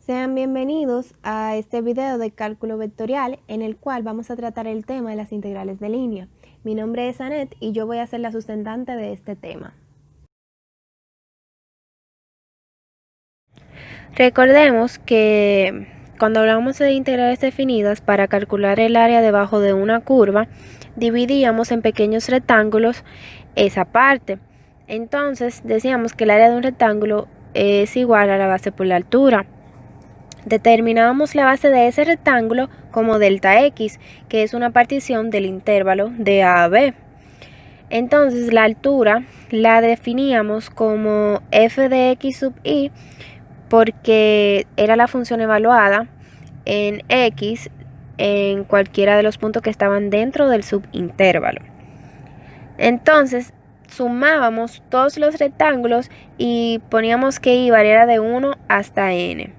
Sean bienvenidos a este video de cálculo vectorial en el cual vamos a tratar el tema de las integrales de línea. Mi nombre es Anet y yo voy a ser la sustentante de este tema. Recordemos que cuando hablamos de integrales definidas, para calcular el área debajo de una curva, dividíamos en pequeños rectángulos esa parte. Entonces decíamos que el área de un rectángulo es igual a la base por la altura. Determinábamos la base de ese rectángulo como delta x, que es una partición del intervalo de a a b. Entonces la altura la definíamos como f de x sub i, porque era la función evaluada en x en cualquiera de los puntos que estaban dentro del subintervalo. Entonces sumábamos todos los rectángulos y poníamos que i variara de 1 hasta n.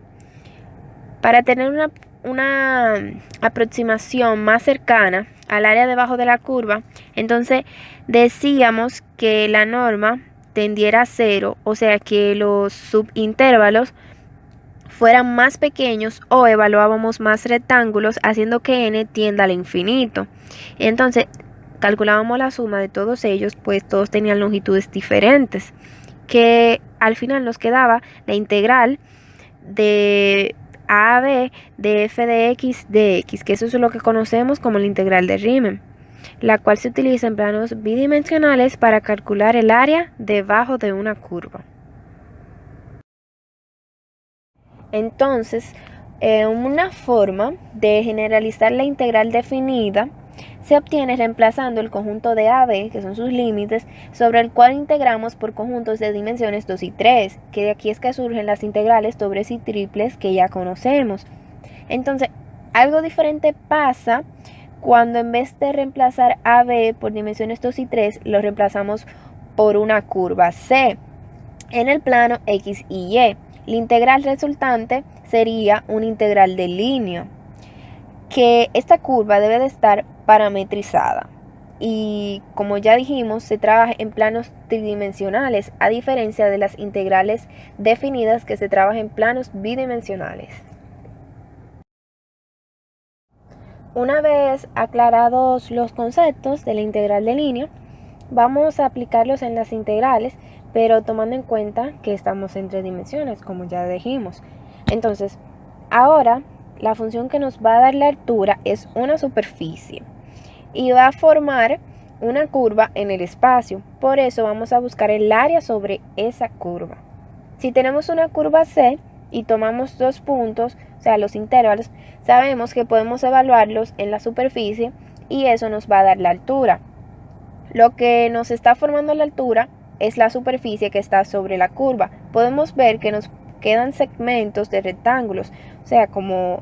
Para tener una aproximación más cercana al área debajo de la curva, entonces decíamos que la norma tendiera a 0, o sea que los subintervalos fueran más pequeños, o evaluábamos más rectángulos haciendo que n tienda al infinito. Entonces calculábamos la suma de todos ellos, pues todos tenían longitudes diferentes, que al final nos quedaba la integral de a a b de f de x dx, que eso es lo que conocemos como la integral de Riemann, la cual se utiliza en planos bidimensionales para calcular el área debajo de una curva. Entonces, una forma de generalizar la integral definida se obtiene reemplazando el conjunto de AB, que son sus límites, sobre el cual integramos por conjuntos de dimensiones 2 y 3, que de aquí es que surgen las integrales dobles y triples que ya conocemos. Entonces, algo diferente pasa cuando en vez de reemplazar AB por dimensiones 2 y 3, lo reemplazamos por una curva C en el plano X y Y. La integral resultante sería una integral de línea, que esta curva debe de estar parametrizada. Y como ya dijimos, se trabaja en planos tridimensionales, a diferencia de las integrales definidas que se trabajan en planos bidimensionales. Una vez aclarados los conceptos de la integral de línea, vamos a aplicarlos en las integrales, pero tomando en cuenta que estamos en tres dimensiones, como ya dijimos. Entonces, ahora la función que nos va a dar la altura es una superficie y va a formar una curva en el espacio. Por eso vamos a buscar el área sobre esa curva. Si tenemos una curva C y tomamos dos puntos, o sea, los intervalos, sabemos que podemos evaluarlos en la superficie y eso nos va a dar la altura. Lo que nos está formando la altura es la superficie que está sobre la curva. Podemos ver que nos quedan segmentos de rectángulos, o sea, como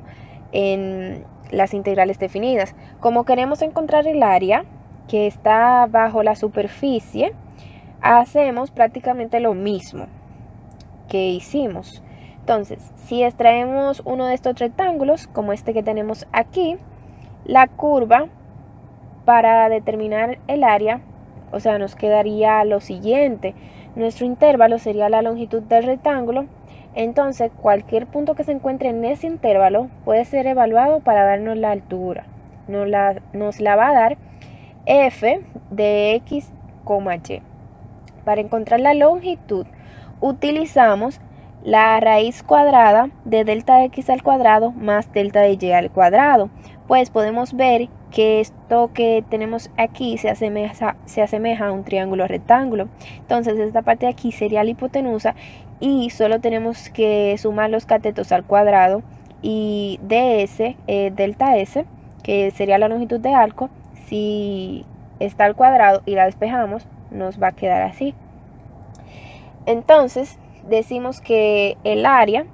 en las integrales definidas. Como queremos encontrar el área que está bajo la superficie, hacemos prácticamente lo mismo que hicimos. Entonces, si extraemos uno de estos rectángulos, como este que tenemos aquí, la curva para determinar el área, o sea, nos quedaría lo siguiente. Nuestro intervalo sería la longitud del rectángulo. Entonces, cualquier punto que se encuentre en ese intervalo puede ser evaluado para darnos la altura. Nos la va a dar f de x, y. Para encontrar la longitud, utilizamos la raíz cuadrada de delta x al cuadrado más delta de y al cuadrado. Pues podemos ver que esto que tenemos aquí se asemeja a un triángulo rectángulo. Entonces esta parte de aquí sería la hipotenusa y solo tenemos que sumar los catetos al cuadrado y ds, delta s, que sería la longitud de arco, si está al cuadrado y la despejamos, nos va a quedar así. Entonces decimos que el área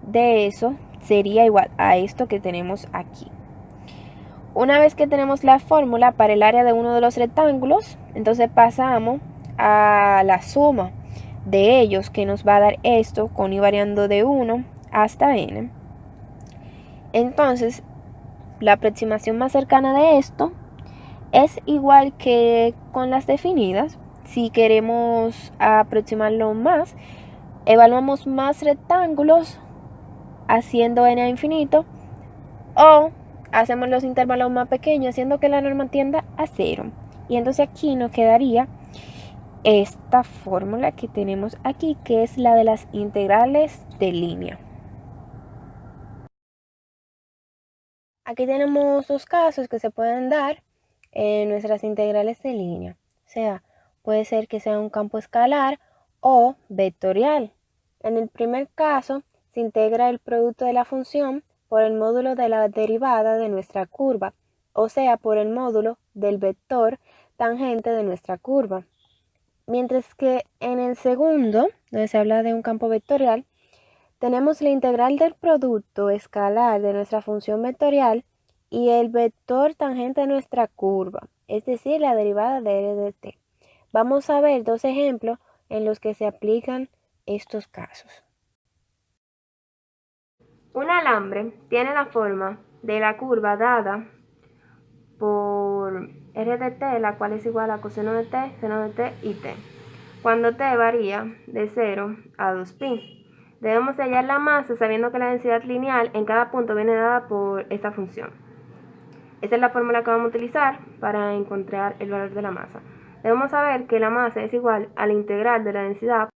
de eso sería igual a esto que tenemos aquí. Una vez que tenemos la fórmula para el área de uno de los rectángulos, entonces pasamos a la suma de ellos, que nos va a dar esto con i variando de 1 hasta n. Entonces, la aproximación más cercana de esto es igual que con las definidas. Si queremos aproximarlo más, evaluamos más rectángulos haciendo n a infinito, o hacemos los intervalos más pequeños haciendo que la norma tienda a 0. Y entonces aquí nos quedaría esta fórmula que tenemos aquí, que es la de las integrales de línea. Aquí tenemos dos casos que se pueden dar en nuestras integrales de línea. O sea, puede ser que sea un campo escalar o vectorial. En el primer caso, se integra el producto de la función por el módulo de la derivada de nuestra curva, o sea, por el módulo del vector tangente de nuestra curva. Mientras que en el segundo, donde se habla de un campo vectorial, tenemos la integral del producto escalar de nuestra función vectorial y el vector tangente de nuestra curva, es decir, la derivada de r de t. Vamos a ver dos ejemplos en los que se aplican estos casos. Un alambre tiene la forma de la curva dada por r de t, la cual es igual a coseno de t, seno de t y t, cuando t varía de 0 a 2pi. Debemos hallar la masa sabiendo que la densidad lineal en cada punto viene dada por esta función. Esa es la fórmula que vamos a utilizar para encontrar el valor de la masa. Debemos saber que la masa es igual a la integral de la densidad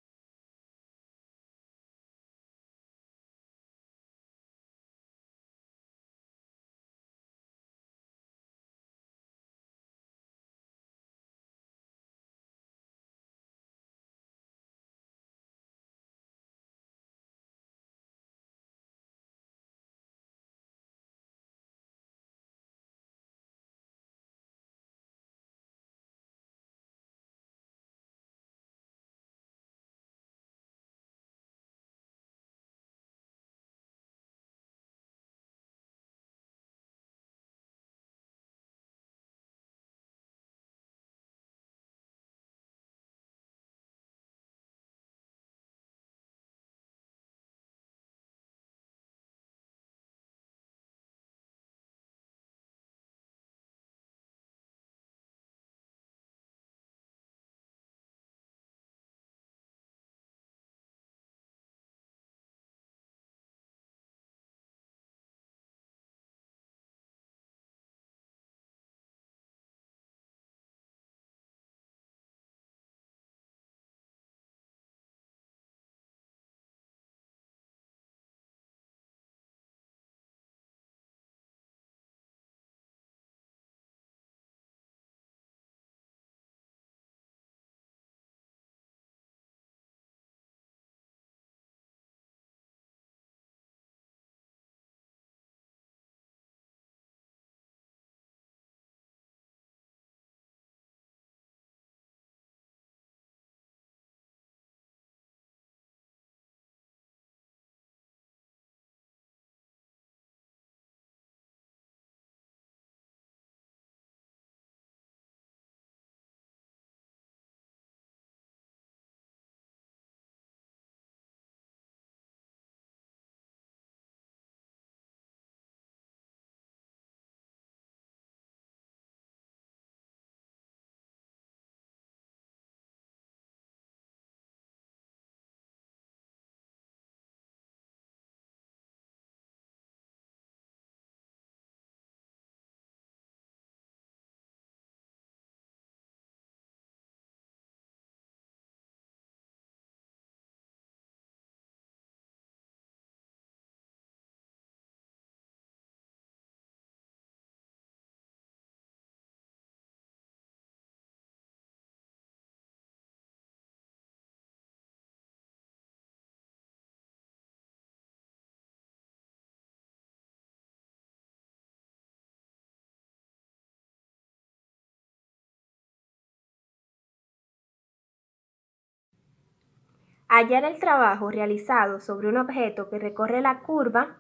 hallar el trabajo realizado sobre un objeto que recorre la curva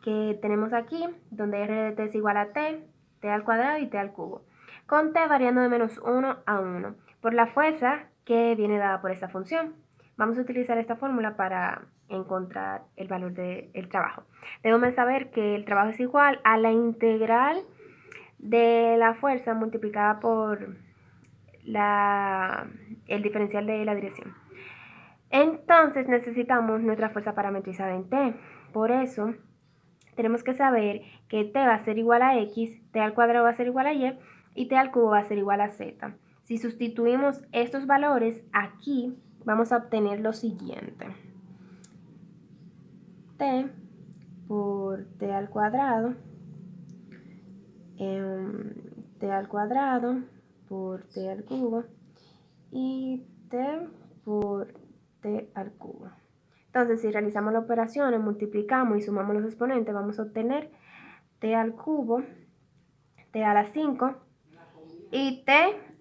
que tenemos aquí, donde r de t es igual a t, t al cuadrado y t al cubo, con t variando de menos 1 a 1, por la fuerza que viene dada por esta función. Vamos a utilizar esta fórmula para encontrar el valor del trabajo. Debemos saber que el trabajo es igual a la integral de la fuerza multiplicada por el diferencial de la dirección. Entonces necesitamos nuestra fuerza parametrizada en t. Por eso tenemos que saber que t va a ser igual a x, t al cuadrado va a ser igual a y y t al cubo va a ser igual a z. Si sustituimos estos valores aquí, vamos a obtener lo siguiente. T por t al cuadrado, t al cuadrado por t al cubo y t por t al cubo. Entonces, si realizamos la operación, multiplicamos y sumamos los exponentes, vamos a obtener t al cubo, t a la 5 y t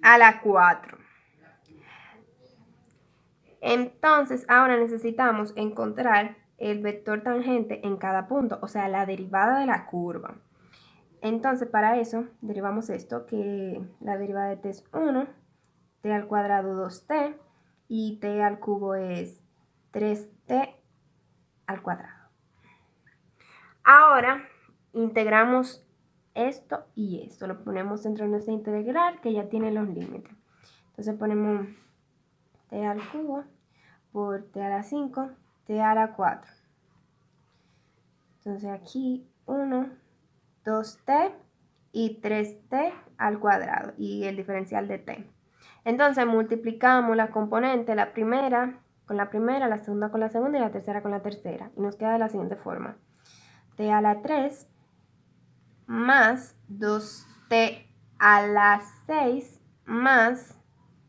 a la 4. Entonces, ahora necesitamos encontrar el vector tangente en cada punto, o sea, la derivada de la curva. Entonces, para eso, derivamos esto, que la derivada de t es 1, t al cuadrado 2t, y t al cubo es 3t al cuadrado. Ahora, integramos esto y esto. Lo ponemos dentro de nuestra integral, que ya tiene los límites. Entonces ponemos t al cubo por t a la 5, t a la 4. Entonces aquí 1, 2t y 3t al cuadrado y el diferencial de t. Entonces multiplicamos la componente, la primera con la primera, la segunda con la segunda y la tercera con la tercera. Y nos queda de la siguiente forma. T a la 3 más 2t a la 6 más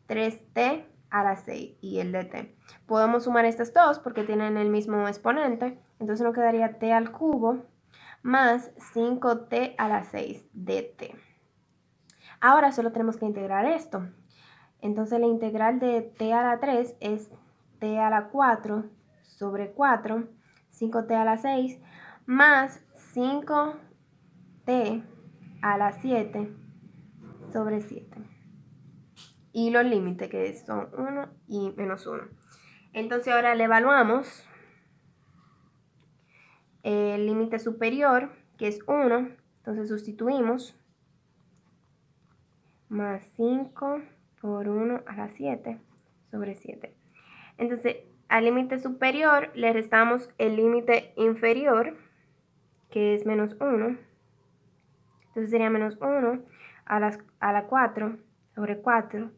3t a la 6 y el de t. Podemos sumar estas dos porque tienen el mismo exponente. Entonces nos quedaría t al cubo más 5t a la 6 de t. Ahora solo tenemos que integrar esto. Entonces la integral de t a la 3 es t a la 4 sobre 4, 5t a la 6, más 5t a la 7 sobre 7. Y los límites que son 1 y menos 1. Entonces ahora le evaluamos el límite superior, que es 1. Entonces sustituimos más 5 por 1 a la 7 sobre 7. Entonces, al límite superior le restamos el límite inferior, que es menos 1. Entonces sería menos 1 a la 4 sobre 4,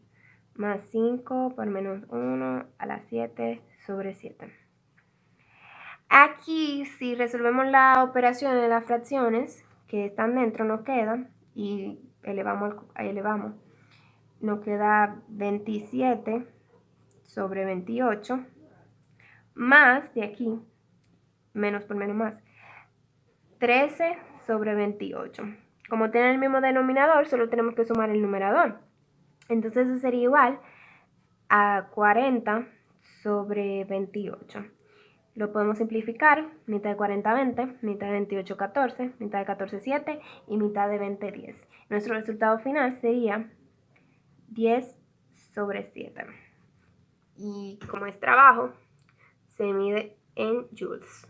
más 5 por menos 1 a la 7 sobre 7. Aquí, si resolvemos la operación de las fracciones que están dentro, nos quedan, y elevamos, nos queda 27 sobre 28, más de aquí, menos por menos más, 13 sobre 28. Como tienen el mismo denominador, solo tenemos que sumar el numerador. Entonces eso sería igual a 40 sobre 28. Lo podemos simplificar, mitad de 40, 20, mitad de 28, 14, mitad de 14, 7 y mitad de 20, 10. Nuestro resultado final sería 10 sobre 7. Y como es trabajo, se mide en joules.